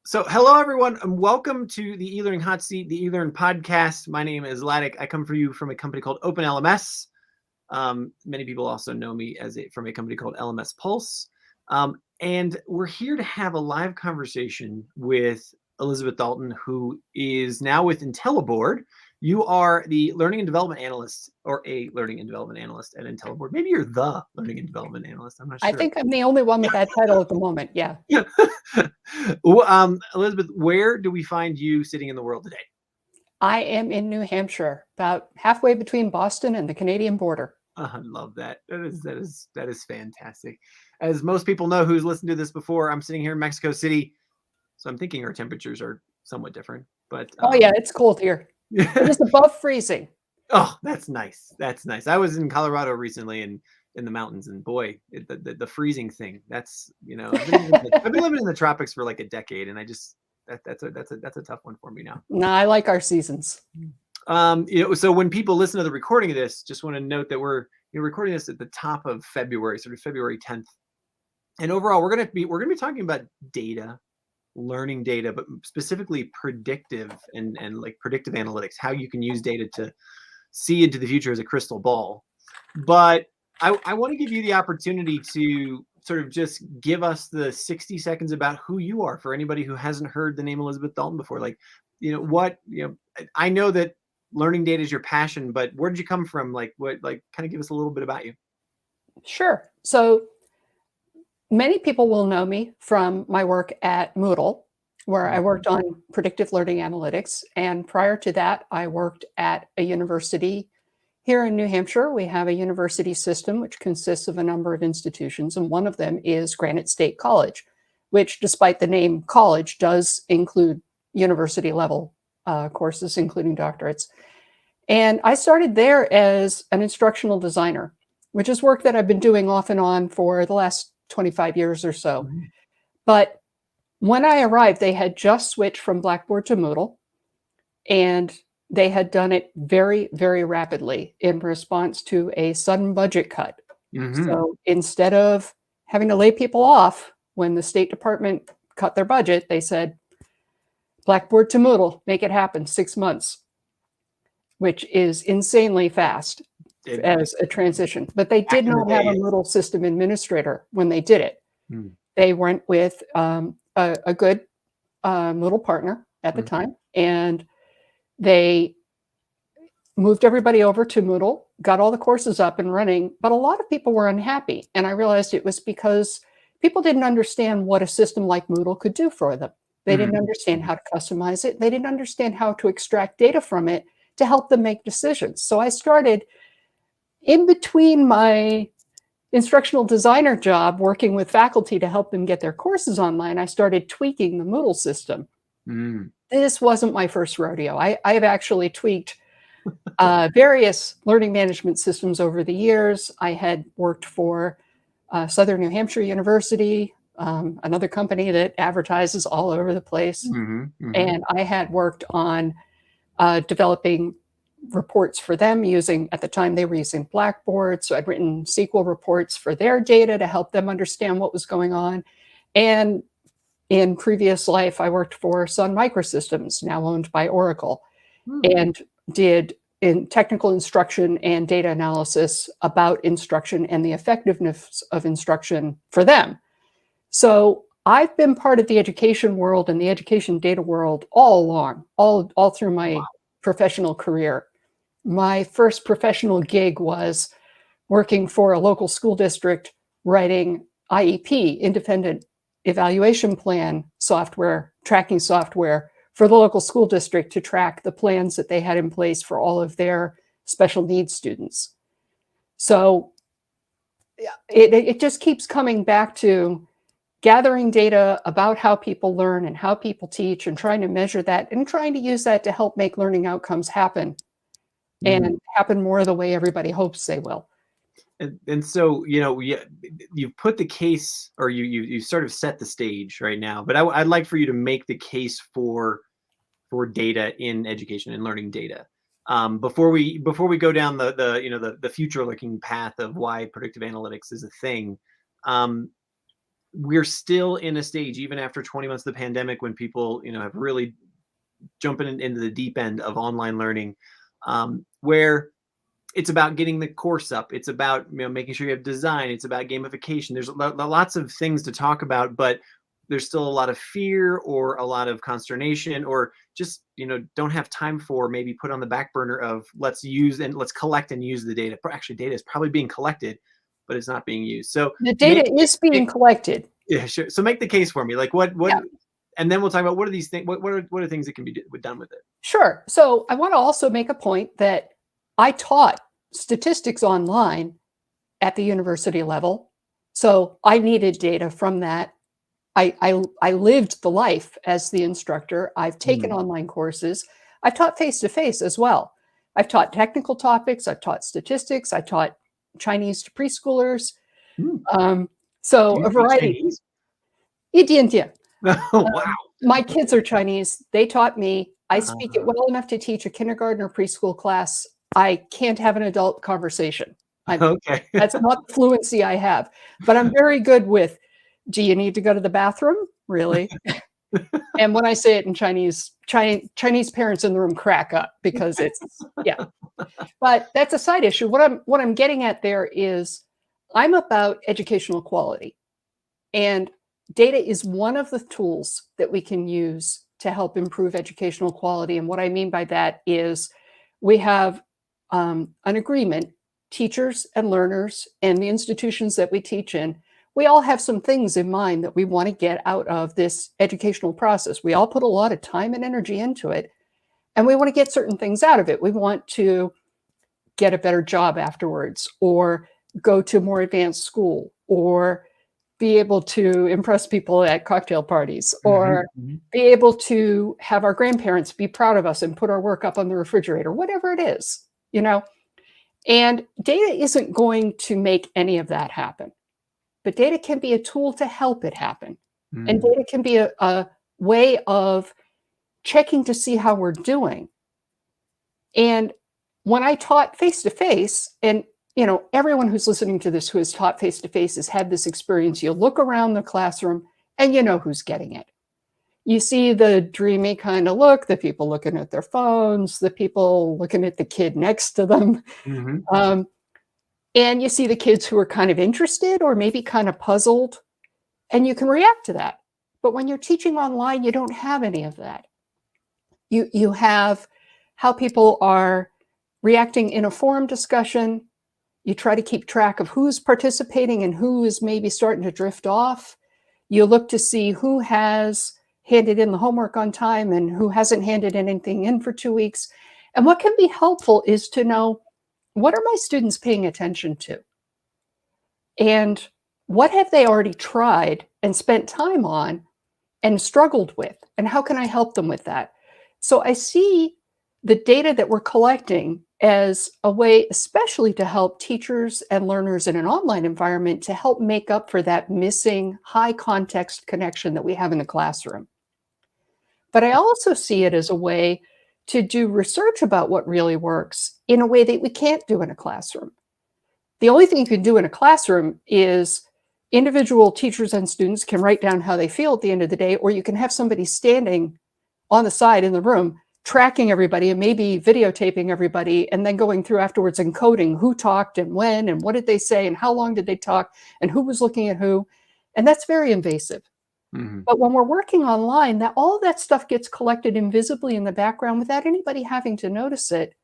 So hello, everyone, and welcome to the eLearning Hot Seat, the eLearn podcast. My name is Ladek. I come for you from a company called OpenLMS. Many people also know me from a company called LMS Pulse. And we're here to have a live conversation with Elizabeth Dalton, who is now with IntelliBoard. You are the learning and development analyst, or a learning and development analyst at IntelliBoard. Maybe you're the learning and development analyst. I'm not sure. I think I'm the only one with that title at the moment. Yeah. Well, Elizabeth, where do we find you sitting in the world today? I am in New Hampshire, about halfway between Boston and the Canadian border. I love that. That is fantastic. As most people know who's listened to this before, I'm sitting here in Mexico City, so I'm thinking our temperatures are somewhat different. But oh yeah, it's cold here. It is above freezing. Oh, that's nice. That's nice. I was in Colorado recently and in the mountains, and boy, the freezing thing. That's I've been living in the tropics for like a decade, and I just that's a tough one for me now. No, I like our seasons. So when people listen to the recording of this, just want to note that we're recording this at the top of February, sort of February 10th. And overall, we're gonna be talking about data, learning data, but specifically predictive and like predictive analytics, how you can use data to see into the future as a crystal ball. But I want to give you the opportunity to sort of just give us the 60 seconds about who you are for anybody who hasn't heard the name Elizabeth Dalton before. Like, I know that learning data is your passion, but where did you come from? Kind of give us a little bit about you. Sure. So many people will know me from my work at Moodle, where I worked on predictive learning analytics. And prior to that, I worked at a university here in New Hampshire. We have a university system which consists of a number of institutions, and one of them is Granite State College, which, despite the name college, does include university level courses, including doctorates. And I started there as an instructional designer, which is work that I've been doing off and on for the last 25 years or so. Mm-hmm. But when I arrived, they had just switched from Blackboard to Moodle, and they had done it very, very rapidly in response to a sudden budget cut. Mm-hmm. So instead of having to lay people off when the State Department cut their budget, they said, Blackboard to Moodle, make it happen, 6 months, which is insanely fast as a transition. But they did not have a Moodle system administrator when they did it. Mm. They went with a good Moodle partner at the time, and they moved everybody over to Moodle, got all the courses up and running, but a lot of people were unhappy. And I realized it was because people didn't understand what a system like Moodle could do for them. They didn't understand how to customize it. They didn't understand how to extract data from it to help them make decisions. So I started in between my instructional designer job, working with faculty to help them get their courses online. I started tweaking the Moodle system. Mm. This wasn't my first rodeo. I have actually tweaked various learning management systems over the years. I had worked for Southern New Hampshire University, another company that advertises all over the place. Mm-hmm, mm-hmm. And I had worked on developing reports for them at the time they were using Blackboard. So I'd written SQL reports for their data to help them understand what was going on. And in previous life, I worked for Sun Microsystems, now owned by Oracle, and did in technical instruction and data analysis about instruction and the effectiveness of instruction for them. So I've been part of the education world and the education data world all along, all through my professional career. My first professional gig was working for a local school district, writing IEP, independent evaluation plan software, tracking software for the local school district to track the plans that they had in place for all of their special needs students. So it just keeps coming back to gathering data about how people learn and how people teach and trying to measure that and trying to use that to help make learning outcomes happen and happen more the way everybody hopes they will. And so, you've put the case, or you sort of set the stage right now, but I'd like for you to make the case for data in education and learning data. Before we go down the future looking path of why predictive analytics is a thing. we're still in a stage, even after 20 months of the pandemic, when people, have really jumping into the deep end of online learning, where it's about getting the course up. It's about making sure you have design. It's about gamification. There's lots of things to talk about, but there's still a lot of fear or a lot of consternation, or just don't have time for, maybe put on the back burner of, let's collect and use the data. Actually, data is probably being collected, but it's not being used. So The data is being collected. yeah, sure. So make the case for me, like what, Yeah. and then we'll talk about what are these things, what are things that can be done with it. Sure. So I want to also make a point that I taught statistics online at the university level. So I needed data from that. I lived the life as the instructor. I've taken online courses. I've taught face-to-face as well. I've taught technical topics. I've taught statistics. I taught Chinese to preschoolers. So a variety. Oh, wow. My kids are Chinese. They taught me. I speak it well enough to teach a kindergarten or preschool class. I can't have an adult conversation. Okay. That's not the fluency I have, but I'm very good with, do you need to go to the bathroom? Really? And when I say it in Chinese parents in the room crack up, because it's, yeah. But that's a side issue. What I'm getting at there is, I'm about educational quality, and data is one of the tools that we can use to help improve educational quality. And what I mean by that is, we have an agreement, teachers and learners and the institutions that we teach in, we all have some things in mind that we want to get out of this educational process. We all put a lot of time and energy into it, and we want to get certain things out of it. We want to get a better job afterwards, or go to more advanced school, or be able to impress people at cocktail parties, or be able to have our grandparents be proud of us and put our work up on the refrigerator, whatever it is, And data isn't going to make any of that happen, but data can be a tool to help it happen. And data can be a way of checking to see how we're doing. And when I taught face-to-face, and everyone who's listening to this who has taught face-to-face has had this experience. You look around the classroom and you know who's getting it. You see the dreamy kind of look, the people looking at their phones, the people looking at the kid next to them. And you see the kids who are kind of interested or maybe kind of puzzled, and you can react to that. But when you're teaching online, you don't have any of that. You have how people are reacting in a forum discussion. You try to keep track of who's participating and who is maybe starting to drift off. You look to see who has handed in the homework on time and who hasn't handed anything in for 2 weeks. And what can be helpful is to know, what are my students paying attention to? And what have they already tried and spent time on and struggled with? And how can I help them with that? So I see the data that we're collecting as a way, especially to help teachers and learners in an online environment, to help make up for that missing high context connection that we have in the classroom. But I also see it as a way to do research about what really works in a way that we can't do in a classroom. The only thing you can do in a classroom is individual teachers and students can write down how they feel at the end of the day, or you can have somebody standing on the side in the room tracking everybody and maybe videotaping everybody, and then going through afterwards and coding who talked and when and what did they say and how long did they talk and who was looking at who. And that's very invasive. But when we're working online, all that stuff gets collected invisibly in the background without anybody having to notice it.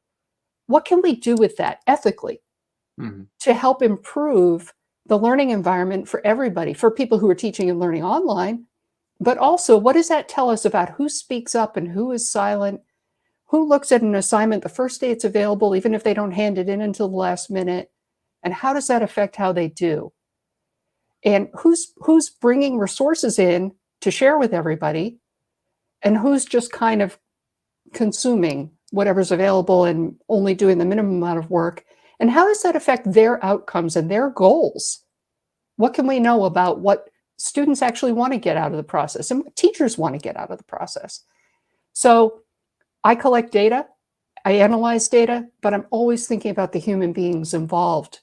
What can we do with that ethically to help improve the learning environment for everybody, for people who are teaching and learning online? But also, what does that tell us about who speaks up and who is silent? Who looks at an assignment the first day it's available, even if they don't hand it in until the last minute? And how does that affect how they do? And who's bringing resources in to share with everybody, and who's just kind of consuming whatever's available and only doing the minimum amount of work? And how does that affect their outcomes and their goals? What can we know about what students actually want to get out of the process and what teachers want to get out of the process? So I collect data, I analyze data, but I'm always thinking about the human beings involved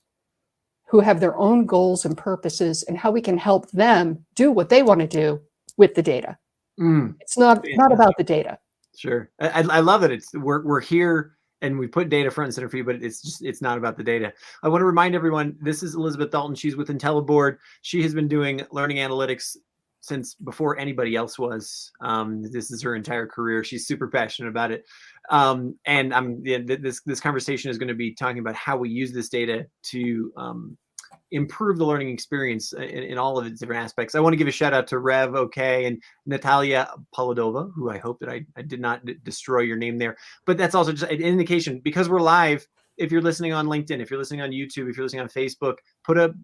who have their own goals and purposes and how we can help them do what they want to do with the data. It's not about the data. Sure. I love it. We're here and we put data front and center for you, but it's not about the data. I want to remind everyone, this is Elizabeth Dalton. She's with IntelliBoard. She has been doing learning analytics since before anybody else was. This is her entire career. She's super passionate about it. And this conversation is going to be talking about how we use this data to improve the learning experience in all of its different aspects. I want to give a shout out to Rev OK and Natalia Polodova, who I hope that I did not destroy your name there. But that's also just an indication, because we're live. If you're listening on LinkedIn, if you're listening on YouTube, if you're listening on Facebook,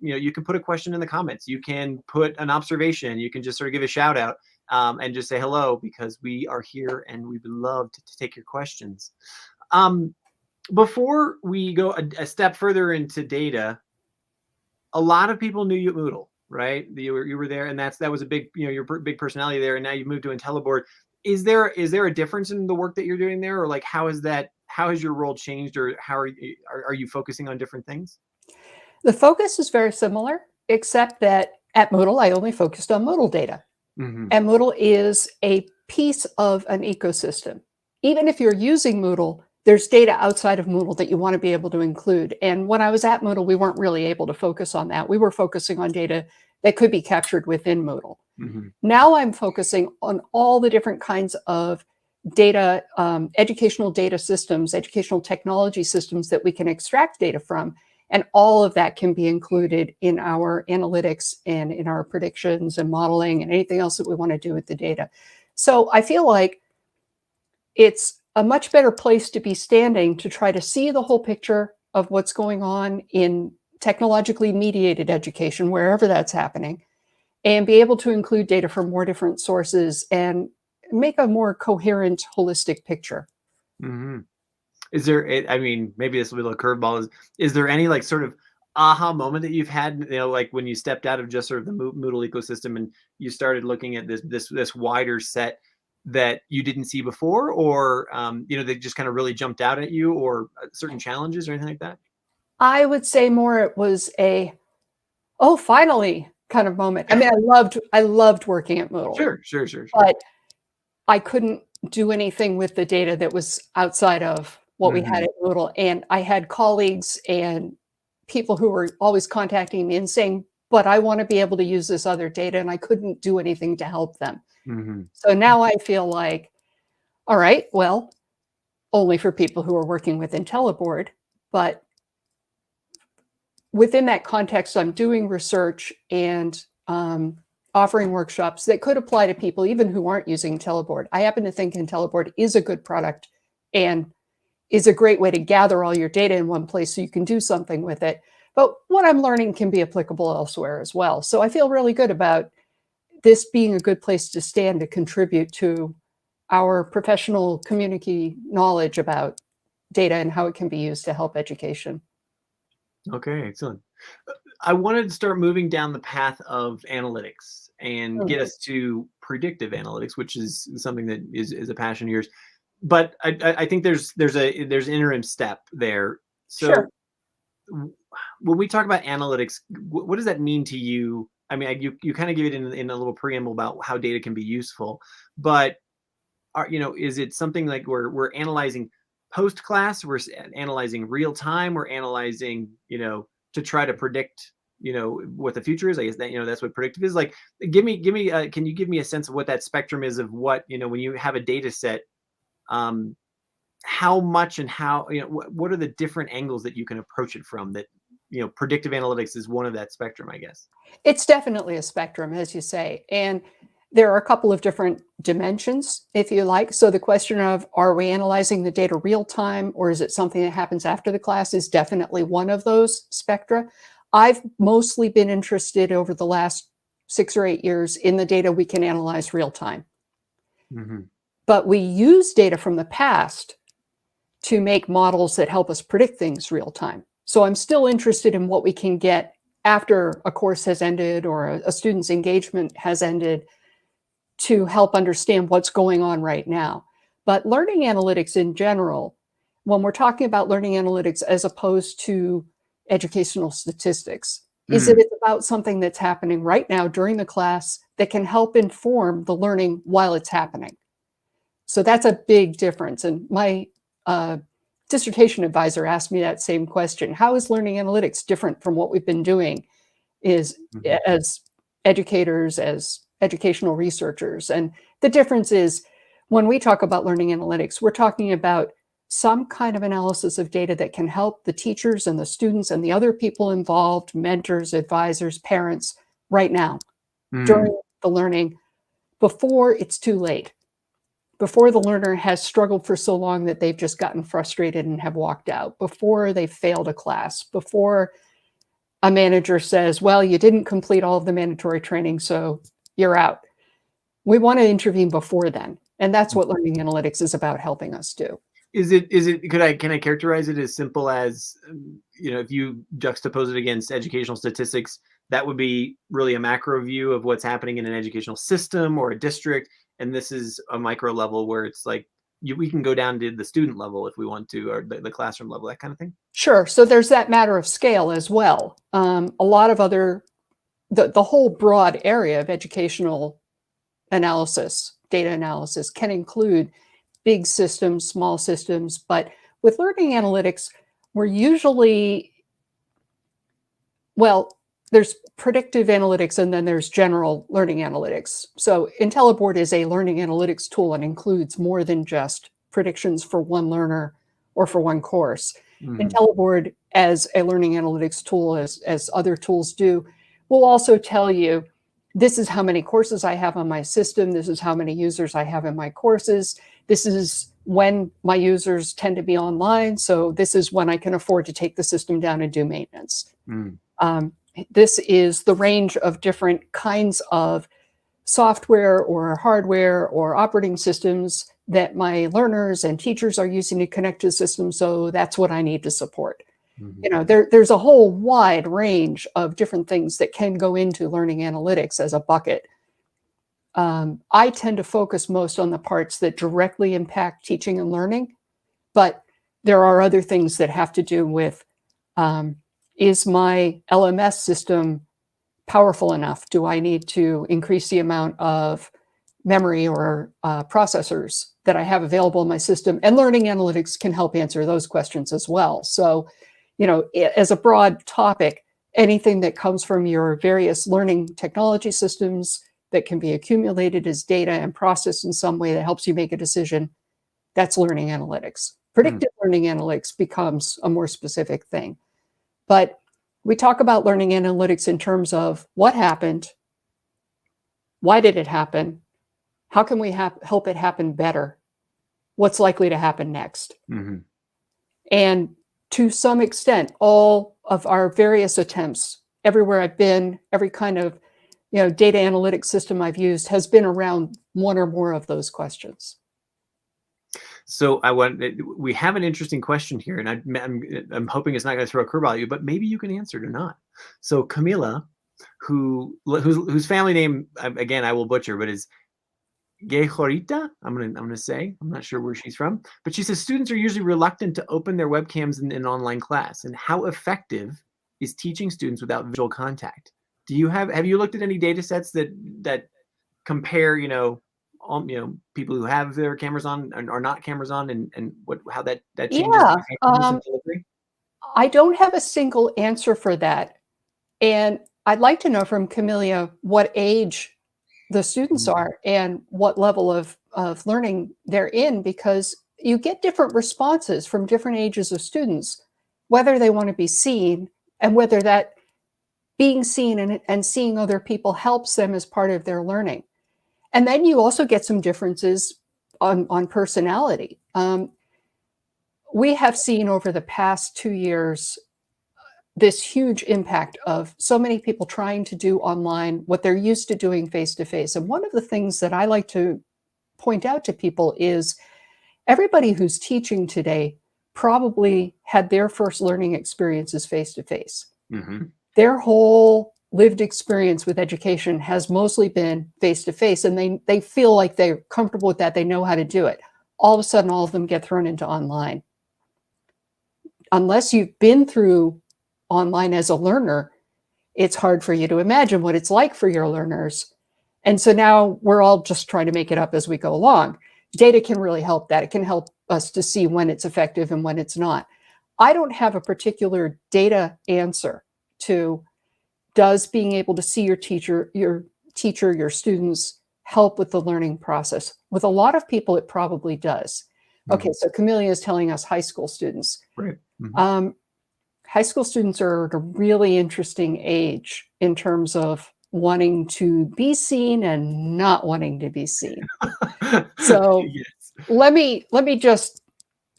you can put a question in the comments. You can put an observation. You can just sort of give a shout out and just say hello, because we are here and we would love to take your questions. Before we go a step further into data, a lot of people knew you at Moodle, right? You were there, and that was a big, your big personality there, and now you've moved to IntelliBoard. Is there a difference in the work that you're doing there, or like how has your role changed, or how are you focusing on different things? The focus is very similar, except that at Moodle, I only focused on Moodle data. And Moodle is a piece of an ecosystem. Even if you're using Moodle, there's data outside of Moodle that you want to be able to include. And when I was at Moodle, we weren't really able to focus on that. We were focusing on data that could be captured within Moodle. Now I'm focusing on all the different kinds of data, educational data systems, educational technology systems that we can extract data from. And all of that can be included in our analytics and in our predictions and modeling and anything else that we want to do with the data. So I feel like it's a much better place to be standing to try to see the whole picture of what's going on in technologically mediated education, wherever that's happening, and be able to include data from more different sources and make a more coherent, holistic picture. Is there, I mean, maybe this will be a little curveball. Is there any like sort of aha moment that you've had, like when you stepped out of just sort of the Moodle ecosystem and you started looking at this wider set that you didn't see before, or they just kind of really jumped out at you, or certain challenges or anything like that? I would say more it was oh, finally kind of moment. I mean, I loved working at Moodle. Sure. But I couldn't do anything with the data that was outside of what we had at Moodle. And I had colleagues and people who were always contacting me and saying, but I want to be able to use this other data, and I couldn't do anything to help them. So now I feel like, all right, well, only for people who are working with IntelliBoard, but within that context, I'm doing research and offering workshops that could apply to people even who aren't using IntelliBoard. I happen to think IntelliBoard is a good product and is a great way to gather all your data in one place so you can do something with it. But what I'm learning can be applicable elsewhere as well. So I feel really good about this being a good place to stand to contribute to our professional community knowledge about data and how it can be used to help education. Okay, excellent. I wanted to start moving down the path of analytics and get us to predictive analytics, which is something that is a passion of yours. But I think there's an interim step there. So when we talk about analytics, what does that mean to you? I mean, you kind of give it in a little preamble about how data can be useful, but is it something like we're analyzing post-class, we're analyzing real time, we're analyzing, to try to predict, what the future is? I guess that, that's what predictive is. Like, can you give me a sense of what that spectrum is of what, when you have a data set, how much and how, what are the different angles that you can approach it from that, predictive analytics is one of that spectrum, I guess. It's definitely a spectrum, as you say. And there are a couple of different dimensions, if you like. So the question of, are we analyzing the data real time, or is it something that happens after the class, is definitely one of those spectra. I've mostly been interested over the last 6 or 8 years in the data we can analyze real time. But we use data from the past to make models that help us predict things real time. So I'm still interested in what we can get after a course has ended or a student's engagement has ended to help understand what's going on right now. But learning analytics in general, when we're talking about learning analytics as opposed to educational statistics is that it's about something that's happening right now during the class that can help inform the learning while it's happening. So that's a big difference. And my dissertation advisor asked me that same question. How is learning analytics different from what we've been doing as educators, as educational researchers? And the difference is when we talk about learning analytics, we're talking about some kind of analysis of data that can help the teachers and the students and the other people involved, mentors, advisors, parents, right now during the learning before it's too late, before the learner has struggled for so long that they've just gotten frustrated and have walked out, before they've failed a class, before a manager says, well, you didn't complete all of the mandatory training, so you're out. We want to intervene before then. And that's what learning analytics is about helping us do. Can I characterize it as simple as, if you juxtapose it against educational statistics, that would be really a macro view of what's happening in an educational system or a district. And this is a micro level where it's like, we can go down to the student level if we want to, or the classroom level, that kind of thing. Sure. So there's that matter of scale as well. A lot of other, the whole broad area of educational analysis, data analysis can include big systems, small systems, but with learning analytics, we're usually, there's predictive analytics and then there's general learning analytics. So IntelliBoard is a learning analytics tool and includes more than just predictions for one learner or for one course. IntelliBoard, as a learning analytics tool, as other tools do, will also tell you, this is how many courses I have on my system. This is how many users I have in my courses. This is when my users tend to be online. So this is when I can afford to take the system down and do maintenance. This is the range of different kinds of software or hardware or operating systems that my learners and teachers are using to connect to the system. So that's what I need to support. There's a whole wide range of different things that can go into learning analytics as a bucket. I tend to focus most on the parts that directly impact teaching and learning, but there are other things that have to do with, is my LMS system powerful enough? Do I need to increase the amount of memory or processors that I have available in my system? And learning analytics can help answer those questions as well. So, as a broad topic, anything that comes from your various learning technology systems that can be accumulated as data and processed in some way that helps you make a decision, that's learning analytics. Predictive learning analytics becomes a more specific thing. But we talk about learning analytics in terms of what happened, why did it happen, how can we help it happen better, what's likely to happen next. And to some extent, all of our various attempts, everywhere I've been, every kind of data analytics system I've used has been around one or more of those questions. So we have an interesting question here, and I'm hoping it's not going to throw a curveball at you, but maybe you can answer it or not. So Camila, whose family name again I will butcher, but is Gejorita, I'm gonna say, I'm not sure where she's from, but she says students are usually reluctant to open their webcams in an online class. And how effective is teaching students without visual contact? Have you looked at any data sets that compare, people who have their cameras on and are not cameras on, and how that changes the effectiveness of delivery? I don't have a single answer for that. And I'd like to know from Camilla what age the students are and what level of learning they're in, because you get different responses from different ages of students, whether they want to be seen and whether that being seen and seeing other people helps them as part of their learning. And then you also get some differences on personality. We have seen over the past 2 years this huge impact of so many people trying to do online what they're used to doing face-to-face. And one of the things that I like to point out to people is everybody who's teaching today probably had their first learning experiences face-to-face. Their whole lived experience with education has mostly been face-to-face, and they feel like they're comfortable with that. They know how to do it. All of a sudden, all of them get thrown into online. Unless you've been through online as a learner, it's hard for you to imagine what it's like for your learners. And so now we're all just trying to make it up as we go along. Data can really help that. It can help us to see when it's effective and when it's not. I don't have a particular data answer to, does being able to see your teacher, your students help with the learning process? With a lot of people, it probably does. Okay, so Camellia is telling us high school students. Right. High school students are at a really interesting age in terms of wanting to be seen and not wanting to be seen. So Yes. let me just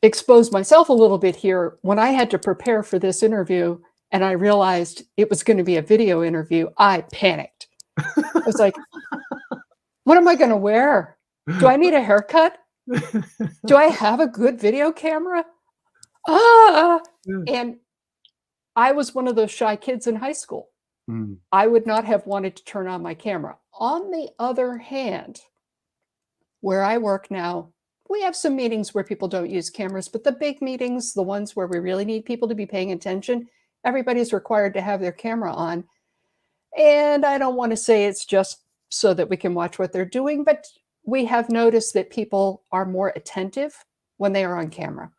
expose myself a little bit here. When I had to prepare for this interview and I realized it was going to be a video interview, I panicked. I was like, what am I going to wear? Do I need a haircut? Do I have a good video camera? And I was one of those shy kids in high school. I would not have wanted to turn on my camera. On the other hand, where I work now, we have some meetings where people don't use cameras, but the big meetings, the ones where we really need people to be paying attention, everybody's required to have their camera on. And I don't want to say it's just so that we can watch what they're doing, but we have noticed that people are more attentive when they are on camera.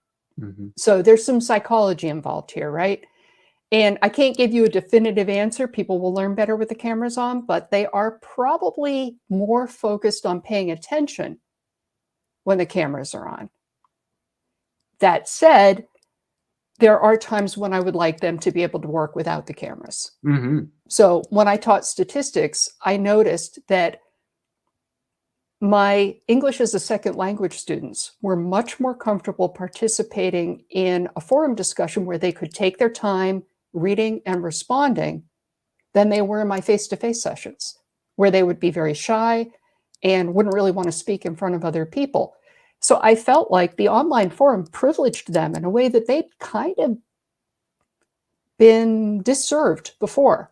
So there's some psychology involved here, right? And I can't give you a definitive answer. People will learn better with the cameras on, but they are probably more focused on paying attention when the cameras are on. That said, there are times when I would like them to be able to work without the cameras. So when I taught statistics, I noticed that my English as a second language students were much more comfortable participating in a forum discussion where they could take their time reading and responding than they were in my face-to-face sessions, where they would be very shy and wouldn't really want to speak in front of other people. So I felt like the online forum privileged them in a way that they'd kind of been disserved before,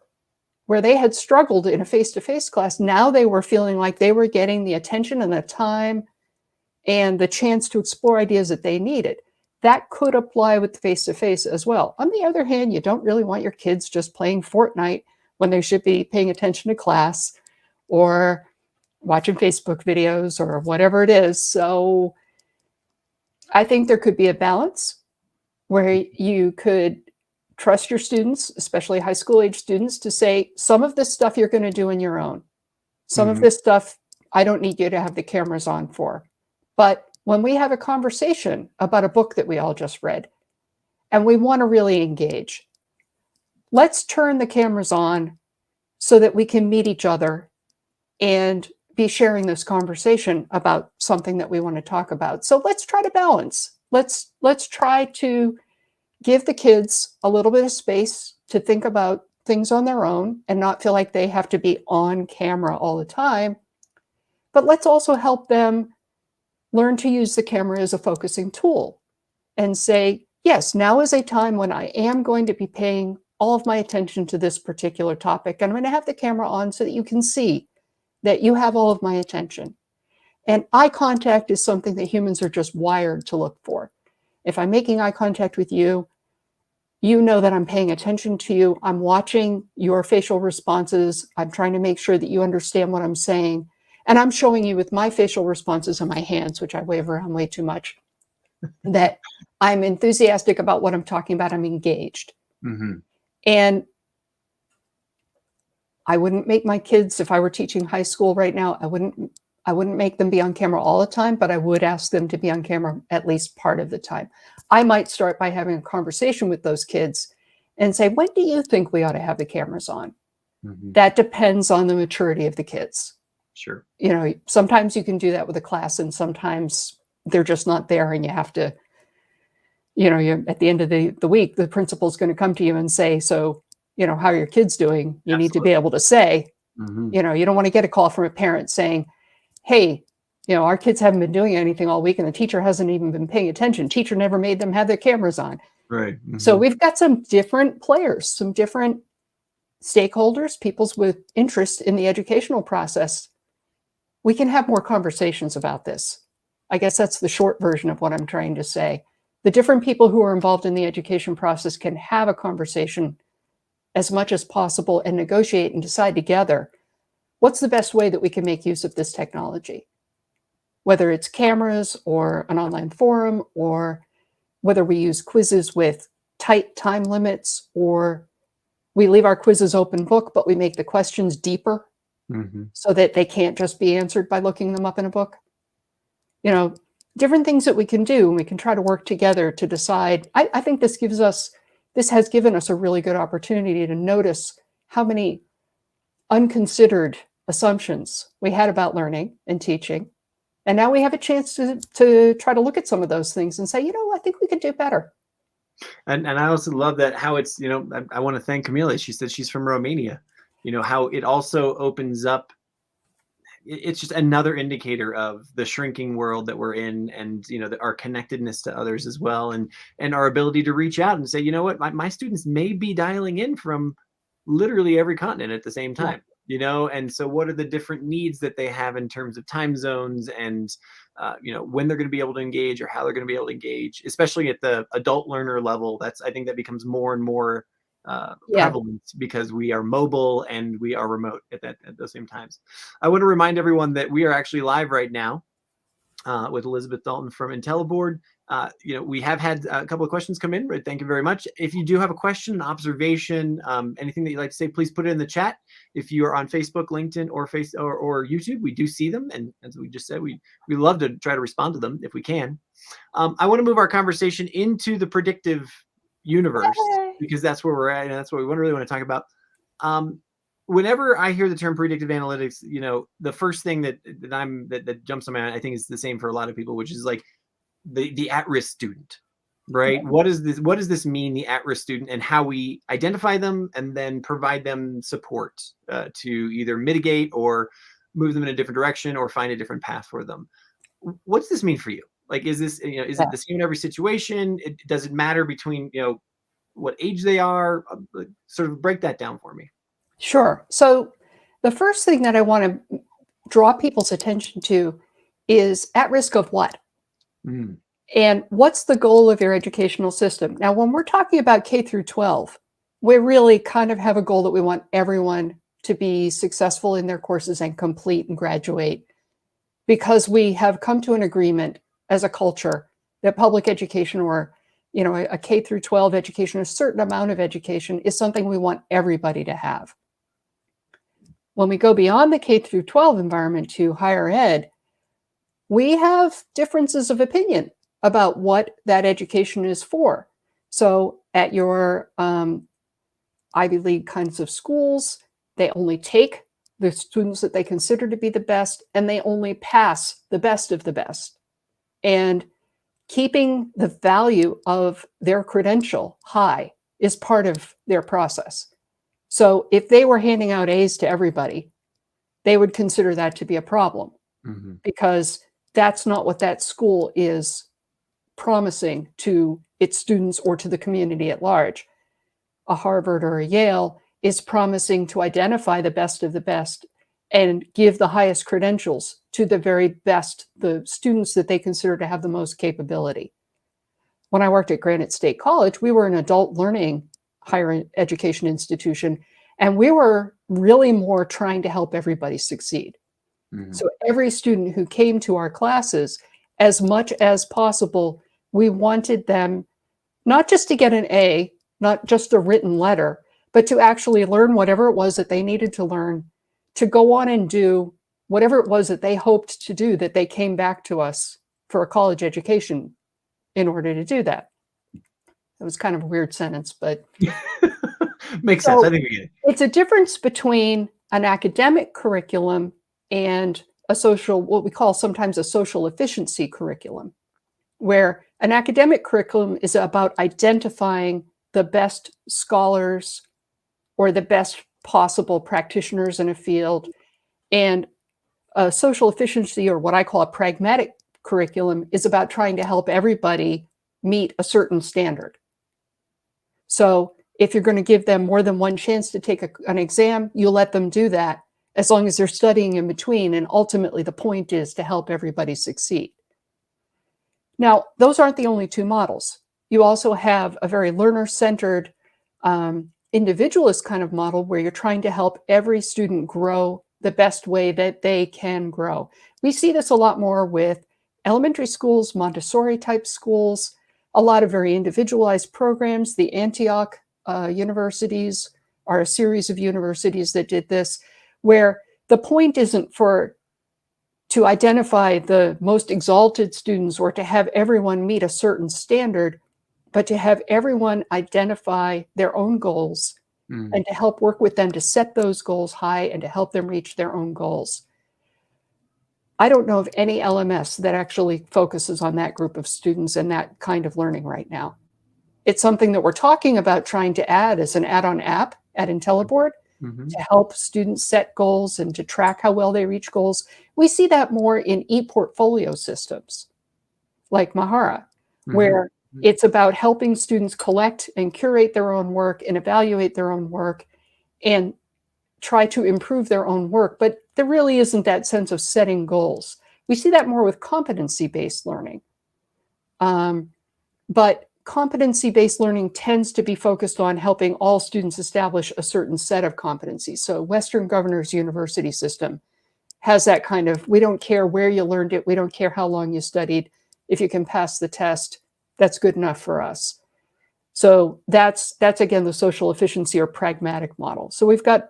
where they had struggled in a face-to-face class. Now they were feeling like they were getting the attention and the time and the chance to explore ideas that they needed. That could apply with face-to-face as well. On the other hand, you don't really want your kids just playing Fortnite when they should be paying attention to class or watching Facebook videos or whatever it is. So I think there could be a balance where you could trust your students, especially high school age students, to say, some of this stuff you're going to do on your own. Some of this stuff I don't need you to have the cameras on for. But when we have a conversation about a book that we all just read and we want to really engage, let's turn the cameras on so that we can meet each other and be sharing this conversation about something that we want to talk about. So let's try to balance. Let's try to give the kids a little bit of space to think about things on their own and not feel like they have to be on camera all the time. But let's also help them learn to use the camera as a focusing tool and say, yes, now is a time when I am going to be paying all of my attention to this particular topic. And I'm going to have the camera on so that you can see that you have all of my attention. And eye contact is something that humans are just wired to look for. If I'm making eye contact with you, you know that I'm paying attention to you. I'm watching your facial responses. I'm trying to make sure that you understand what I'm saying. And I'm showing you with my facial responses and my hands, which I wave around way too much, that I'm enthusiastic about what I'm talking about. I'm engaged. And I wouldn't make my kids, if I were teaching high school right now, I wouldn't make them be on camera all the time, but I would ask them to be on camera at least part of the time. I might start by having a conversation with those kids and say, when do you think we ought to have the cameras on? That depends on the maturity of the kids. Sure. You know, sometimes you can do that with a class and sometimes they're just not there and you have to, you know, you're at the end of the week, the principal's going to come to you and say, so, you know, how are your kids doing? You need to be able to say, you know, you don't want to get a call from a parent saying, hey, you know, our kids haven't been doing anything all week and the teacher hasn't even been paying attention. Teacher never made them have their cameras on. Right. So we've got some different players, some different stakeholders, people with interest in the educational process. We can have more conversations about this. I guess that's the short version of what I'm trying to say. The different people who are involved in the education process can have a conversation as much as possible and negotiate and decide together what's the best way that we can make use of this technology, whether it's cameras or an online forum, or whether we use quizzes with tight time limits, or we leave our quizzes open book, but we make the questions deeper so that they can't just be answered by looking them up in a book. You know, different things that we can do, and we can try to work together to decide. I think this has given us a really good opportunity to notice how many unconsidered assumptions we had about learning and teaching. And now we have a chance to try to look at some of those things and say, you know, I think we could do better. And I also love that how it's, you know, I want to thank Camila. She said she's from Romania. You know, how it also opens up. It's just another indicator of the shrinking world that we're in, and, you know, our connectedness to others as well, and our ability to reach out and say, you know what, my students may be dialing in from literally every continent at the same time. You know, and so what are the different needs that they have in terms of time zones, and you know, when they're going to be able to engage, or how they're going to be able to engage, especially at the adult learner level. I think that becomes more and more prevalent, because we are mobile and we are remote at those same times. I want to remind everyone that we are actually live right now with Elizabeth Dalton from IntelliBoard. You know, we have had a couple of questions come in, but thank you very much. If you do have a question, observation, anything that you'd like to say, please put it in the chat. If you are on Facebook, LinkedIn, or YouTube, we do see them. And as we just said, we love to try to respond to them if we can. I want to move our conversation into the predictive universe, because that's where we're at, and that's what we really want to talk about. Whenever I hear the term predictive analytics, you know, the first thing that jumps on my mind, I think is the same for a lot of people, which is like the at-risk student, right? What does this mean, the at-risk student, and how we identify them and then provide them support to either mitigate or move them in a different direction or find a different path for them? What's this mean for you? Like, is this, you know, is it the same in every situation? Does it matter between, you know, what age they are? Sort of break that down for me. Sure. So the first thing that I want to draw people's attention to is at risk of what? And what's the goal of your educational system? Now, when we're talking about K through 12, we really kind of have a goal that we want everyone to be successful in their courses and complete and graduate, because we have come to an agreement as a culture that public education, or, you know, a K through 12 education, a certain amount of education, is something we want everybody to have. When we go beyond the K through 12 environment to higher ed, we have differences of opinion about what that education is for. So at your Ivy League kinds of schools, they only take the students that they consider to be the best, and they only pass the best of the best. And keeping the value of their credential high is part of their process. So if they were handing out A's to everybody, they would consider that to be a problem, because that's not what that school is promising to its students or to the community at large. A Harvard or a Yale is promising to identify the best of the best and give the highest credentials to the very best, the students that they consider to have the most capability. When I worked at Granite State College, we were an adult learning higher education institution, and we were really more trying to help everybody succeed. So every student who came to our classes, as much as possible, we wanted them not just to get an A, not just a written letter, but to actually learn whatever it was that they needed to learn, to go on and do whatever it was that they hoped to do, that they came back to us for a college education in order to do that. That was kind of a weird sentence, but makes sense. I think we get it. It's a difference between an academic curriculum and a social, what we call sometimes a social efficiency curriculum, where an academic curriculum is about identifying the best scholars or the best possible practitioners in a field. And a social efficiency, or what I call a pragmatic curriculum, is about trying to help everybody meet a certain standard. So if you're going to give them more than one chance to take an exam, you let them do that, as long as they're studying in between. And ultimately, the point is to help everybody succeed. Now, those aren't the only two models. You also have a very learner-centered individualist kind of model where you're trying to help every student grow the best way that they can grow. We see this a lot more with elementary schools, Montessori type schools, a lot of very individualized programs. The Antioch universities are a series of universities that did this, where the point isn't to identify the most exalted students or to have everyone meet a certain standard, but to have everyone identify their own goals and to help work with them to set those goals high and to help them reach their own goals. I don't know of any LMS that actually focuses on that group of students and that kind of learning right now. It's something that we're talking about trying to add as an add-on app at IntelliBoard to help students set goals and to track how well they reach goals. We see that more in e-portfolio systems like Mahara, where it's about helping students collect and curate their own work and evaluate their own work and try to improve their own work. But there really isn't that sense of setting goals. We see that more with competency-based learning. But competency-based learning tends to be focused on helping all students establish a certain set of competencies. So Western Governors University system has that kind of, we don't care where you learned it, we don't care how long you studied. If you can pass the test, that's good enough for us. So that's again, the social efficiency or pragmatic model. So we've got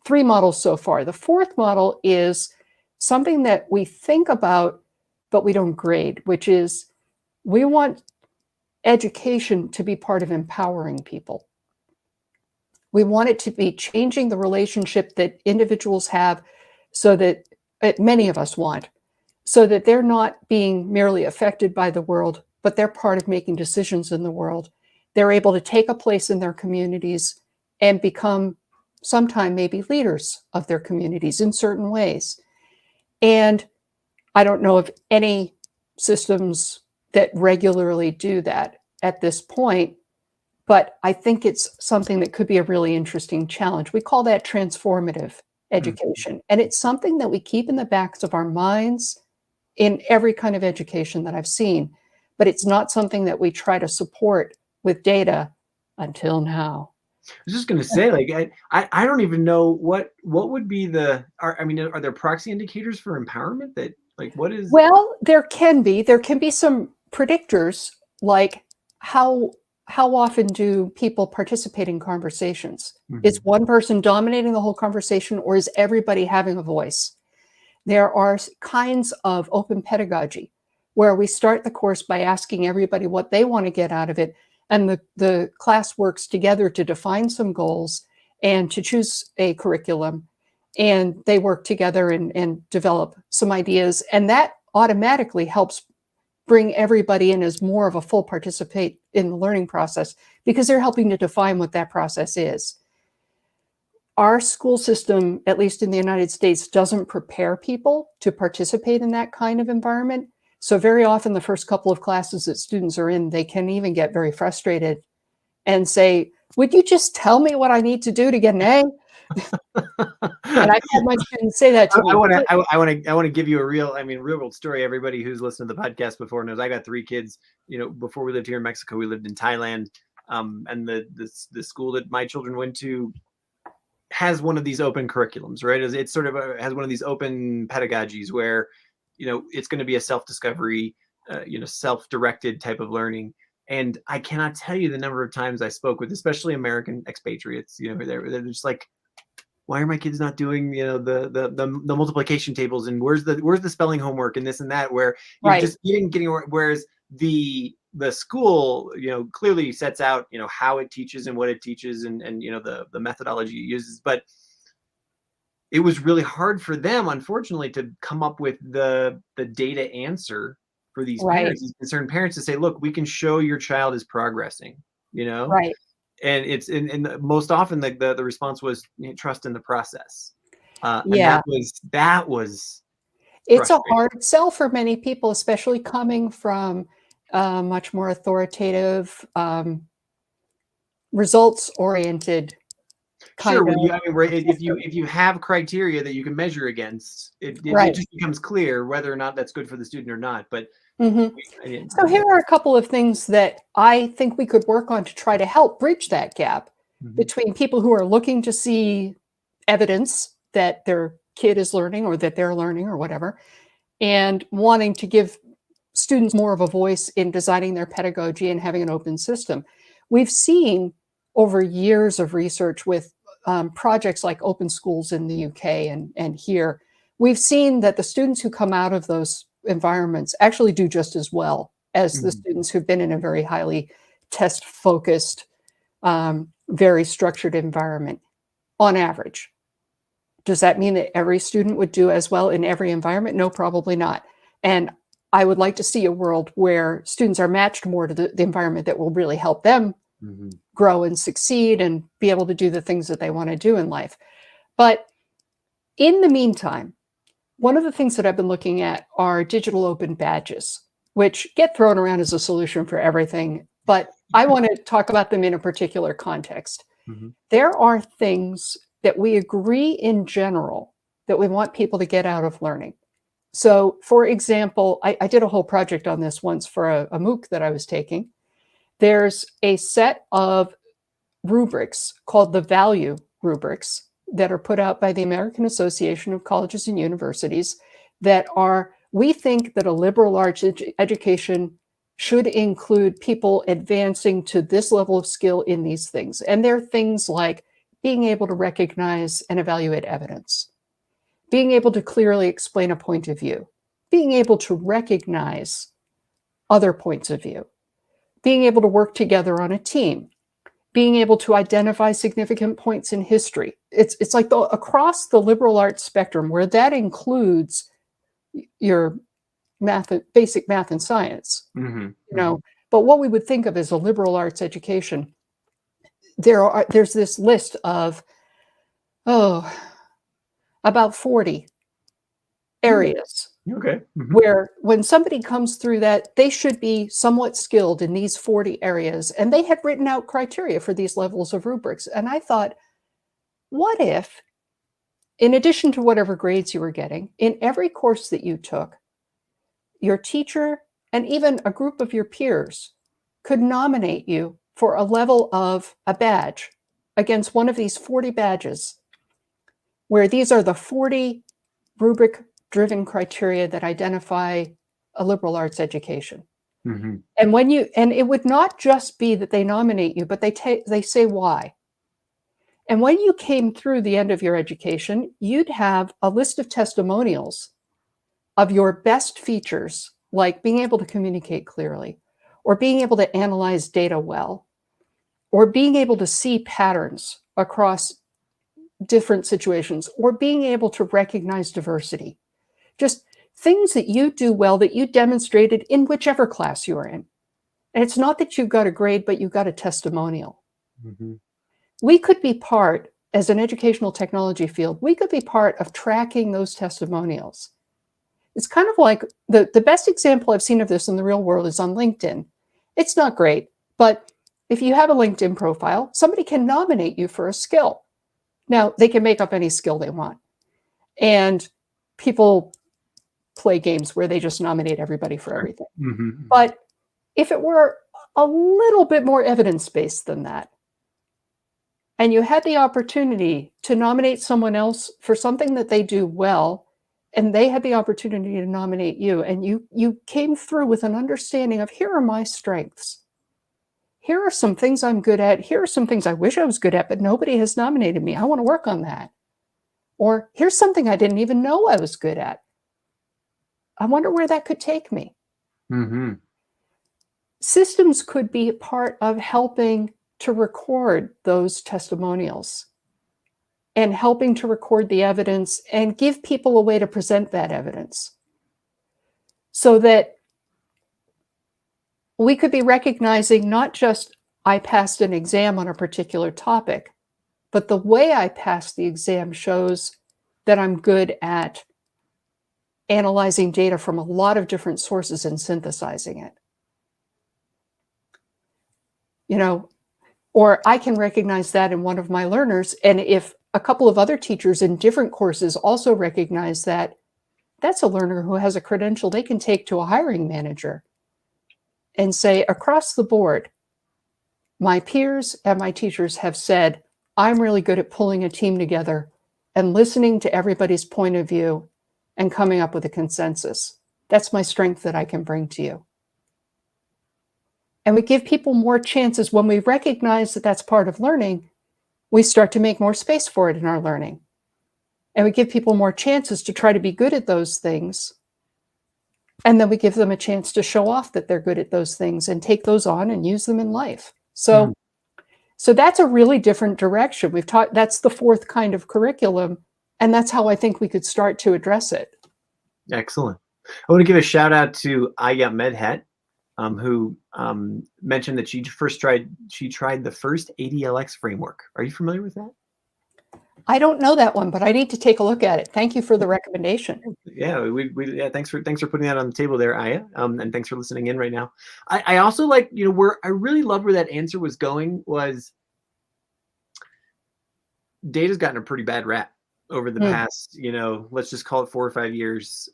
3 models so far. The 4th model is something that we think about, but we don't grade, which is we want education to be part of empowering people. We want it to be changing the relationship that individuals have so that many of us want, so that they're not being merely affected by the world, but they're part of making decisions in the world. They're able to take a place in their communities and become sometime maybe leaders of their communities in certain ways. And I don't know of any systems that regularly do that at this point, but I think it's something that could be a really interesting challenge. We call that transformative education. And it's something that we keep in the backs of our minds in every kind of education that I've seen, but it's not something that we try to support with data until now. I was just going to say, like, I don't even know what would be are there proxy indicators for empowerment that, like, what is? Well, there can be some predictors, like how often do people participate in conversations? Is one person dominating the whole conversation, or is everybody having a voice? There are kinds of open pedagogy where we start the course by asking everybody what they want to get out of it. And the class works together to define some goals and to choose a curriculum. And they work together and develop some ideas. And that automatically helps bring everybody in as more of a full participate in the learning process because they're helping to define what that process is. Our school system, at least in the United States, doesn't prepare people to participate in that kind of environment. So very often the first couple of classes that students are in, they can even get very frustrated and say, would you just tell me what I need to do to get an A? And I've had my students say that to me. I want to give you a real world story. Everybody who's listened to the podcast before knows I got 3 kids. Before we lived here in Mexico, we lived in Thailand. And the school that my children went to has one of these open curriculums, right? It's sort of has one of these open pedagogies where, it's going to be a self-discovery, self-directed type of learning. And I cannot tell you the number of times I spoke with, especially American expatriates, they're just like, why are my kids not doing, the multiplication tables, and where's the spelling homework and this and that, where you're just getting, whereas the school, clearly sets out, how it teaches and what it teaches and the methodology it uses. But it was really hard for them, unfortunately, to come up with the data answer for these parents, these concerned parents, to say, look, we can show your child is progressing, Right. And it's and most often the response was trust in the process. And that was it's a hard sell for many people, especially coming from much more authoritative, results-oriented kind of. If you have criteria that you can measure against, it just becomes clear whether or not that's good for the student or not. But so here are a couple of things that I think we could work on to try to help bridge that gap. between people who are looking to see evidence that their kid is learning or that they're learning or whatever, and wanting to give students more of a voice in designing their pedagogy and having an open system. We've seen over years of research with projects like Open Schools in the UK and here, we've seen that the students who come out of those environments actually do just as well as the students who've been in a very highly test-focused, very structured environment on average. Does that mean that every student would do as well in every environment? No, probably not. And I would like to see a world where students are matched more to the environment that will really help them grow and succeed and be able to do the things that they want to do in life. But in the meantime, one of the things that I've been looking at are digital open badges, which get thrown around as a solution for everything, but I want to talk about them in a particular context. There are things that we agree in general that we want people to get out of learning. So, for example, I did a whole project on this once for a MOOC that I was taking. There's a set of rubrics called the value rubrics that are put out by the American Association of Colleges and Universities that are, we think that a liberal arts education should include people advancing to this level of skill in these things. And they're things like being able to recognize and evaluate evidence, being able to clearly explain a point of view, being able to recognize other points of view, being able to work together on a team, being able to identify significant points in history. It's like across the liberal arts spectrum, where that includes your math, basic math and science. You know, but what we would think of as a liberal arts education, there's this list of about 40 areas where when somebody comes through that, they should be somewhat skilled in these 40 areas. And they had written out criteria for these levels of rubrics. And I thought, what if, in addition to whatever grades you were getting, in every course that you took, your teacher and even a group of your peers could nominate you for a level of a badge against one of these 40 badges, where these are the 40 rubric-driven criteria that identify a liberal arts education. And it would not just be that they nominate you, but they say why. And when you came through the end of your education, you'd have a list of testimonials of your best features, like being able to communicate clearly, or being able to analyze data well, or being able to see patterns across different situations, or being able to recognize diversity. Just things that you do well that you demonstrated in whichever class you are in. And it's not that you've got a grade, but you've got a testimonial. We could be part, as an educational technology field, we could be part of tracking those testimonials. It's kind of like the best example I've seen of this in the real world is on LinkedIn. It's not great, but if you have a LinkedIn profile, somebody can nominate you for a skill. Now, they can make up any skill they want. And people play games where they just nominate everybody for everything. But if it were a little bit more evidence-based than that, and you had the opportunity to nominate someone else for something that they do well, and they had the opportunity to nominate you, and you came through with an understanding of, here are my strengths. Here are some things I'm good at. Here are some things I wish I was good at, but nobody has nominated me. I want to work on that. Or here's something I didn't even know I was good at. I wonder where that could take me. Systems could be part of helping to record those testimonials and helping to record the evidence and give people a way to present that evidence so that we could be recognizing not just I passed an exam on a particular topic, but the way I passed the exam shows that I'm good at analyzing data from a lot of different sources and synthesizing it. You know, or I can recognize that in one of my learners. And if a couple of other teachers in different courses also recognize that, that's a learner who has a credential they can take to a hiring manager and say, across the board, my peers and my teachers have said, I'm really good at pulling a team together and listening to everybody's point of view and coming up with a consensus. That's my strength that I can bring to you. And we give people more chances. When we recognize that that's part of learning, we start to make more space for it in our learning. And we give people more chances to try to be good at those things. And then we give them a chance to show off that they're good at those things and take those on and use them in life. So that's a really different direction. We've taught, that's the fourth kind of curriculum. And that's how I think we could start to address it. Excellent. I want to give a shout out to Medhat, who mentioned that she tried the first ADLX framework. Are you familiar with that? I don't know that one, but I need to take a look at it. Thank you for the recommendation. Yeah, thanks for putting that on the table there, Aya. And thanks for listening in right now. I also like, where I really loved where that answer was going was data's gotten a pretty bad rap over the past, let's just call it 4 or 5 years,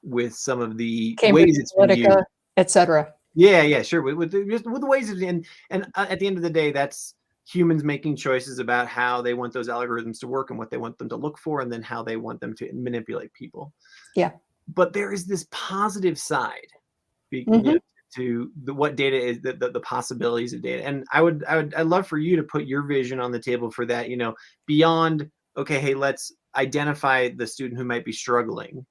with some of the Cambridge ways it's been used, etc. Yeah, sure. With the ways of, and at the end of the day, that's humans making choices about how they want those algorithms to work and what they want them to look for, and then how they want them to manipulate people. Yeah. But there is this positive side to what data is, the possibilities of data. And I'd love for you to put your vision on the table for that, beyond, okay, hey, let's identify the student who might be struggling.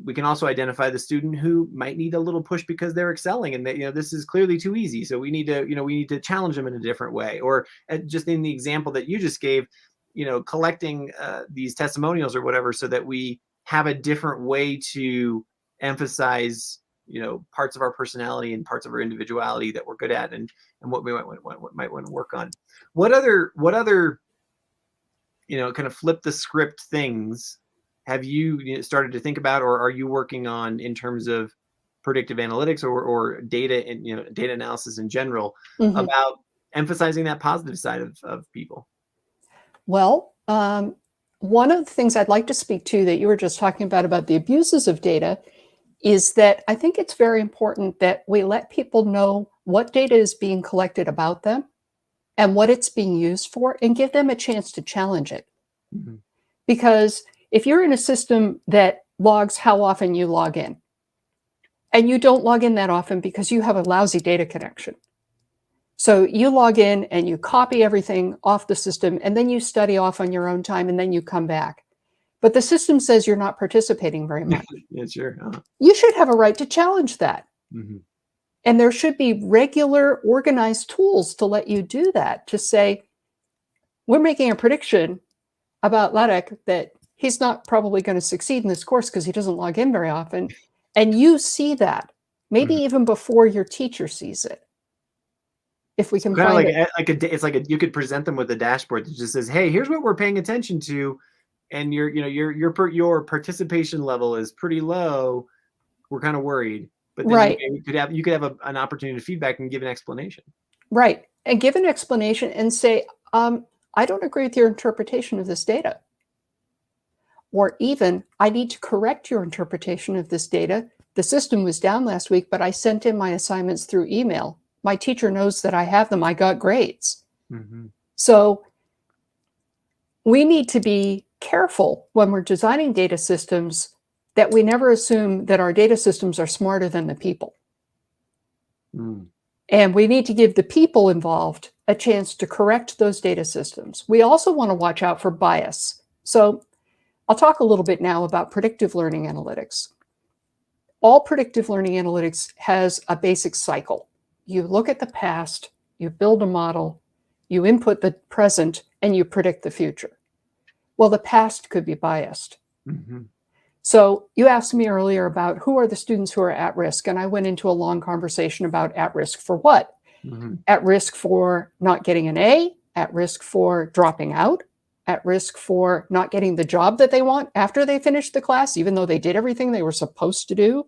We can also identify the student who might need a little push because they're excelling and that, this is clearly too easy. So we need to, challenge them in a different way. Or just in the example that you just gave, collecting these testimonials or whatever, so that we have a different way to emphasize, parts of our personality and parts of our individuality that we're good at, and what we might want to work on. What other, kind of flip the script things have you started to think about, or are you working on in terms of predictive analytics or data and data analysis in general, about emphasizing that positive side of people? Well, one of the things I'd like to speak to that you were just talking about the abuses of data, is that I think it's very important that we let people know what data is being collected about them and what it's being used for, and give them a chance to challenge it. Because if you're in a system that logs how often you log in, and you don't log in that often because you have a lousy data connection. So you log in and you copy everything off the system, and then you study off on your own time, and then you come back. But the system says you're not participating very much. Yeah, sure. You should have a right to challenge that. And there should be regular organized tools to let you do that, to say, we're making a prediction about Ladek that he's not probably going to succeed in this course because he doesn't log in very often. And you see that, maybe even before your teacher sees it. If we can find it. You could present them with a dashboard that just says, hey, here's what we're paying attention to. And your participation level is pretty low. We're kind of worried. But then you could have an opportunity to feedback and give an explanation. Right. And give an explanation and say, I don't agree with your interpretation of this data. Or even, I need to correct your interpretation of this data. The system was down last week, but I sent in my assignments through email. My teacher knows that I have them. I got grades. So we need to be careful when we're designing data systems that we never assume that our data systems are smarter than the people. And we need to give the people involved a chance to correct those data systems. We also want to watch out for bias. So I'll talk a little bit now about predictive learning analytics. All predictive learning analytics has a basic cycle. You look at the past, you build a model, you input the present, and you predict the future. Well, the past could be biased. So you asked me earlier about who are the students who are at risk, and I went into a long conversation about at risk for what? At risk for not getting an A, at risk for dropping out, at risk for not getting the job that they want after they finish the class, even though they did everything they were supposed to do,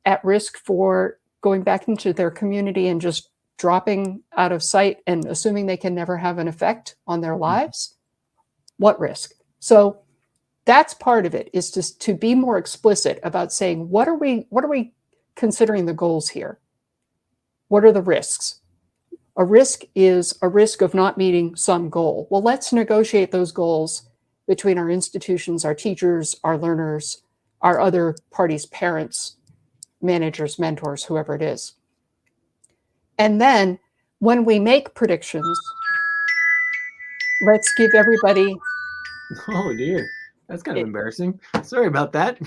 at risk for going back into their community and just dropping out of sight and assuming they can never have an effect on their lives. What risk? So that's part of it, is just to be more explicit about saying, what are we considering the goals here? What are the risks? A risk is a risk of not meeting some goal. Well, let's negotiate those goals between our institutions, our teachers, our learners, our other parties, parents, managers, mentors, whoever it is. And then when we make predictions, let's give everybody. Oh dear, that's kind of embarrassing. Sorry about that.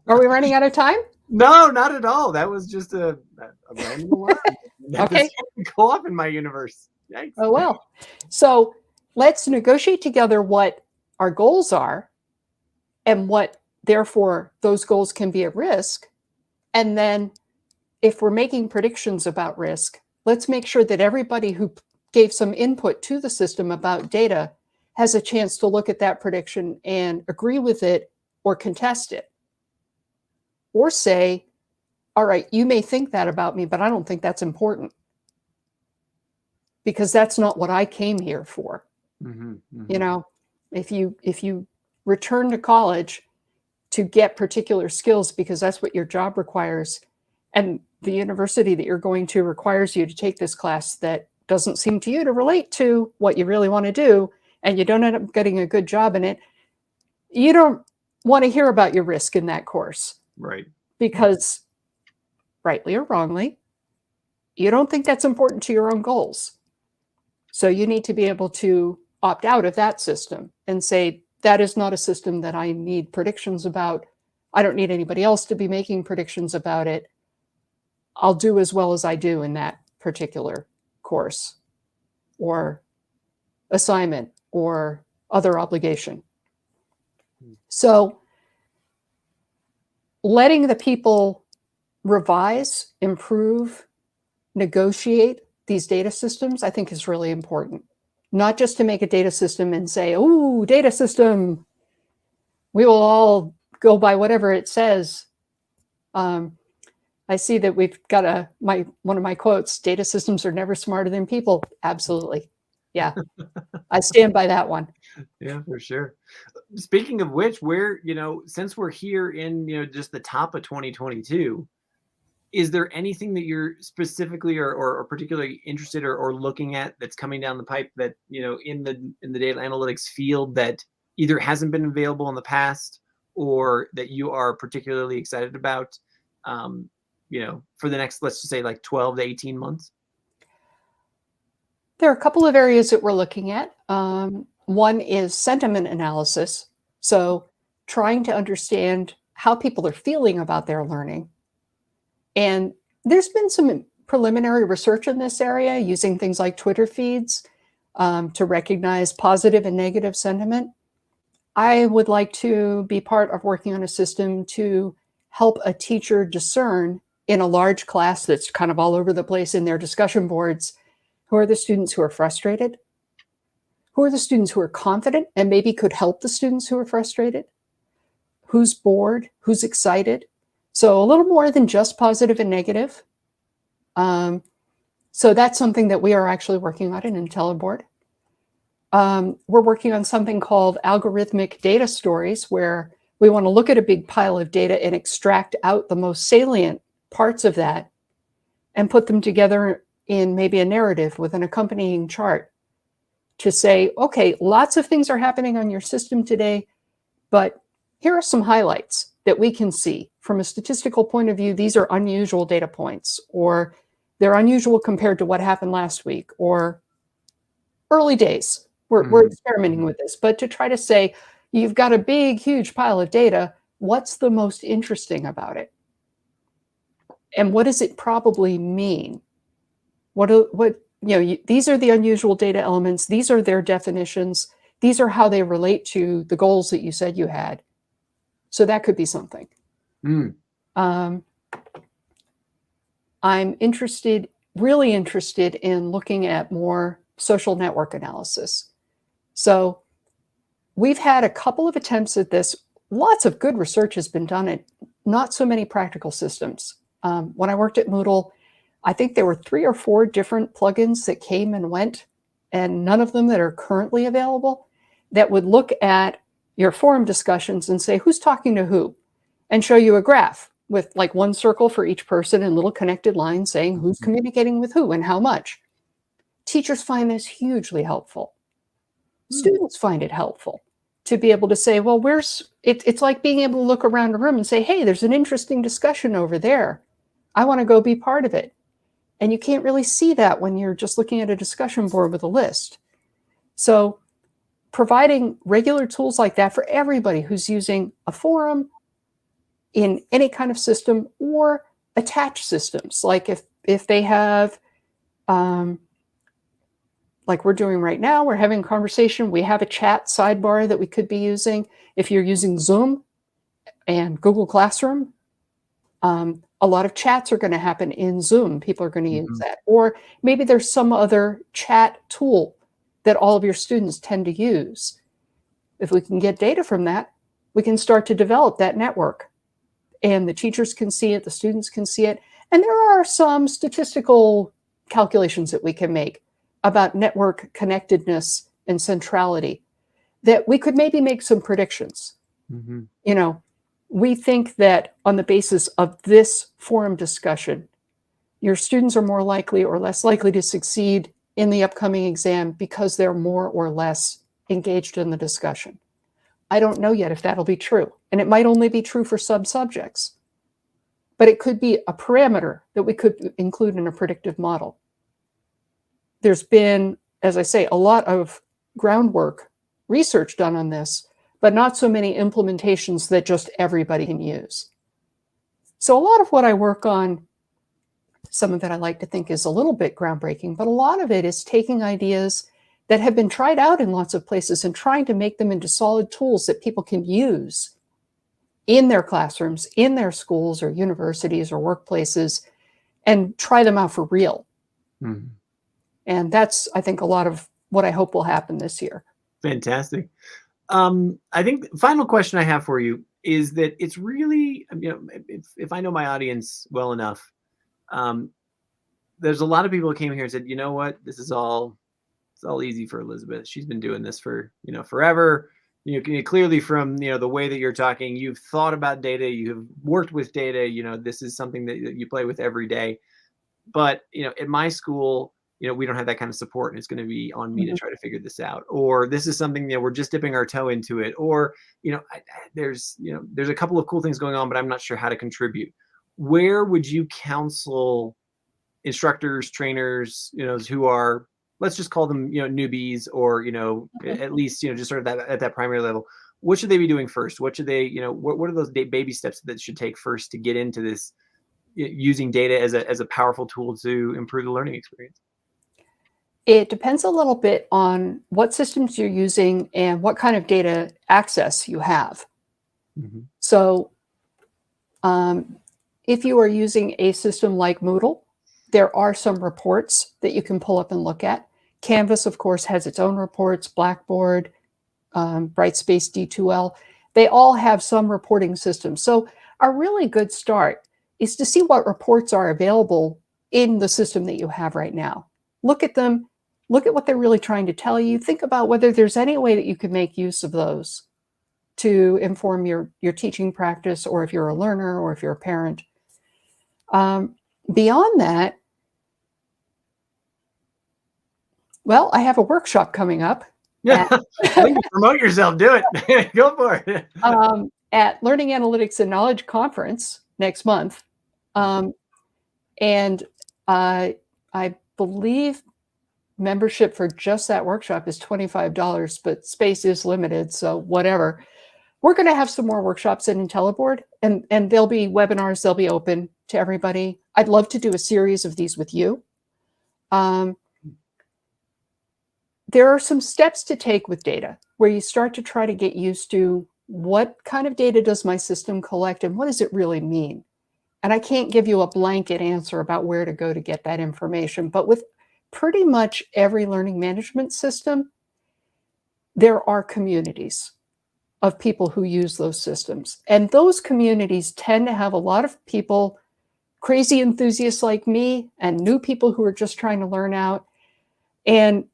Are we running out of time? No, not at all. That was just a random alarm. Okay. Go off in my universe. Yikes. Oh, well. So let's negotiate together what our goals are and what, therefore, those goals can be at risk. And then if we're making predictions about risk, let's make sure that everybody who gave some input to the system about data has a chance to look at that prediction and agree with it or contest it. Or say, all right, you may think that about me, but I don't think that's important, because that's not what I came here for. Mm-hmm, mm-hmm. You know, if you return to college to get particular skills because that's what your job requires, and the university that you're going to requires you to take this class that doesn't seem to you to relate to what you really want to do, and you don't end up getting a good job in it, you don't want to hear about your risk in that course. Right. Because, rightly or wrongly, you don't think that's important to your own goals. So you need to be able to opt out of that system and say, that is not a system that I need predictions about. I don't need anybody else to be making predictions about it. I'll do as well as I do in that particular course or assignment or other obligation. So letting the people revise, improve, negotiate these data systems, I think, is really important. Not just to make a data system and say, oh, data system, we will all go by whatever it says. I see that we've got one of my quotes, data systems are never smarter than people. Absolutely. Yeah, I stand by that one. Yeah, for sure. Speaking of which, since we're here in, just the top of 2022, is there anything that you're specifically or particularly interested or looking at that's coming down the pipe that, in the data analytics field that either hasn't been available in the past or that you are particularly excited about, for the next, let's just say, like 12 to 18 months? There are a couple of areas that we're looking at. One is sentiment analysis. So trying to understand how people are feeling about their learning. And there's been some preliminary research in this area using things like Twitter feeds to recognize positive and negative sentiment. I would like to be part of working on a system to help a teacher discern in a large class that's kind of all over the place in their discussion boards, who are the students who are frustrated, who are the students who are confident and maybe could help the students who are frustrated, who's bored, who's excited. So a little more than just positive and negative. So that's something that we are actually working on in IntelliBoard. We're working on something called algorithmic data stories, where we want to look at a big pile of data and extract out the most salient parts of that and put them together in maybe a narrative with an accompanying chart to say, okay, lots of things are happening on your system today, but here are some highlights that we can see from a statistical point of view. These are unusual data points, or they're unusual compared to what happened last week, or early days. We're experimenting with this, but to try to say, you've got a big, huge pile of data. What's the most interesting about it? And what does it probably mean? These are the unusual data elements. These are their definitions. These are how they relate to the goals that you said you had. So that could be something. I'm really interested in looking at more social network analysis. So we've had a couple of attempts at this. Lots of good research has been done at not so many practical systems. When I worked at Moodle, I think there were 3 or 4 different plugins that came and went, and none of them that are currently available, that would look at your forum discussions and say, who's talking to who, and show you a graph with like one circle for each person and little connected lines saying who's communicating with who and how much. Teachers find this hugely helpful. Students find it helpful to be able to say, well, it's like being able to look around a room and say, hey, there's an interesting discussion over there. I want to go be part of it. And you can't really see that when you're just looking at a discussion board with a list. So providing regular tools like that for everybody who's using a forum in any kind of system or attached systems, like if they have, like we're doing right now, we're having a conversation, we have a chat sidebar that we could be using. If you're using Zoom and Google Classroom, a lot of chats are going to happen in Zoom. People are going to use that. Or maybe there's some other chat tool that all of your students tend to use. If we can get data from that, we can start to develop that network. And the teachers can see it, the students can see it. And there are some statistical calculations that we can make about network connectedness and centrality that we could maybe make some predictions. You know, we think that on the basis of this forum discussion, your students are more likely or less likely to succeed in the upcoming exam because they're more or less engaged in the discussion. I don't know yet if that'll be true. And it might only be true for sub-subjects. But it could be a parameter that we could include in a predictive model. There's been, as I say, a lot of groundwork, research done on this, but not so many implementations that just everybody can use. So a lot of what I work on, some of it I like to think is a little bit groundbreaking, but a lot of it is taking ideas that have been tried out in lots of places and trying to make them into solid tools that people can use in their classrooms, in their schools or universities or workplaces, and try them out for real. And that's, I think, a lot of what I hope will happen this year. Fantastic. I think the final question I have for you is that it's really, you know, if I know my audience well enough, there's a lot of people who came here and said, you know what, this is all, it's all easy for Elizabeth. She's been doing this for, you know, forever. You know, clearly from, you know, the way that you're talking, you've thought about data, you have worked with data, you know, this is something that you play with every day. But, you know, at my school, you know, we don't have that kind of support and it's going to be on me to try to figure this out. Or this is something, you know, we're just dipping our toe into it. Or, you know, there's a couple of cool things going on, but I'm not sure how to contribute. Where would you counsel instructors, trainers, you know, who are, let's just call them, you know, newbies, or, you know, at least, you know, just sort of that at that primary level? What should they be doing first? What should they, you know, what are those baby steps that should take first to get into this, using data as a powerful tool to improve the learning experience? It depends a little bit on what systems you're using and what kind of data access you have. So if you are using a system like Moodle, there are some reports that you can pull up and look at. Canvas, of course, has its own reports, Blackboard, Brightspace D2L. They all have some reporting systems. So a really good start is to see what reports are available in the system that you have right now. Look at them, look at what they're really trying to tell you. Think about whether there's any way that you can make use of those to inform your teaching practice, or if you're a learner, or if you're a parent. Beyond that, well, I have a workshop coming up. Yeah, promote yourself, do it. Go for it. At Learning Analytics and Knowledge Conference next month. And I believe membership for just that workshop is $25, but space is limited, so whatever. We're going to have some more workshops in IntelliBoard, and there'll be webinars, they'll be open to everybody. I'd love to do a series of these with you. There are some steps to take with data where you start to try to get used to what kind of data does my system collect and what does it really mean? And I can't give you a blanket answer about where to go to get that information, but with pretty much every learning management system, there are communities of people who use those systems. And those communities tend to have a lot of people, crazy enthusiasts like me, and new people who are just trying to learn out, and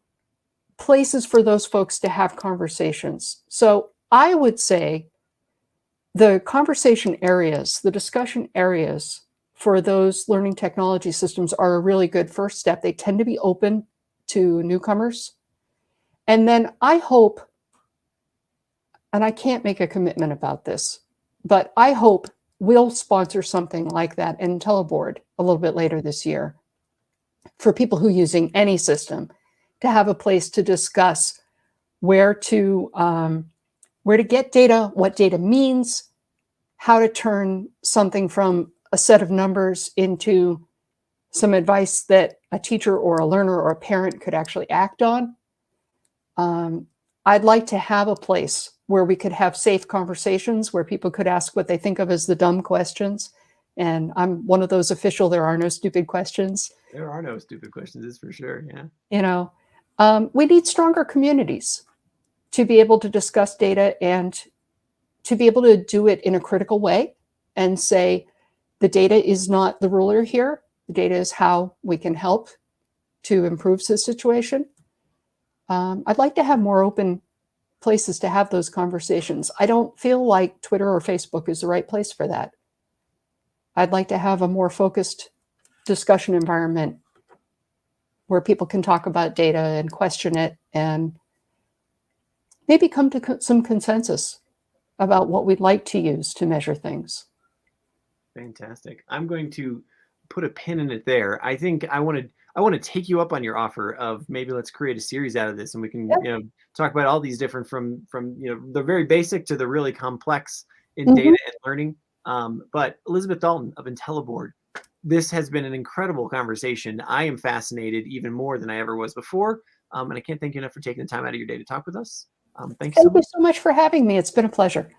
places for those folks to have conversations. So I would say the conversation areas, the discussion areas for those learning technology systems are a really good first step. They tend to be open to newcomers. And then I hope, and I can't make a commitment about this, but I hope we'll sponsor something like that in IntelliBoard a little bit later this year for people who are using any system to have a place to discuss where to get data, what data means, how to turn something from a set of numbers into some advice that a teacher or a learner or a parent could actually act on. I'd like to have a place where we could have safe conversations, where people could ask what they think of as the dumb questions. And I'm one of those official, there are no stupid questions. There are no stupid questions, that's for sure, yeah. You know, we need stronger communities to be able to discuss data and to be able to do it in a critical way and say, the data is not the ruler here. The data is how we can help to improve the situation. I'd like to have more open places to have those conversations. I don't feel like Twitter or Facebook is the right place for that. I'd like to have a more focused discussion environment where people can talk about data and question it and maybe come to some consensus about what we'd like to use to measure things. Fantastic. I'm going to put a pin in it there. I think I want to take you up on your offer of maybe let's create a series out of this, and we can talk about all these different from the very basic to the really complex in data and learning. But Elizabeth Dalton of IntelliBoard, this has been an incredible conversation. I am fascinated even more than I ever was before, and I can't thank you enough for taking the time out of your day to talk with us. Thank you so much for having me. It's been a pleasure.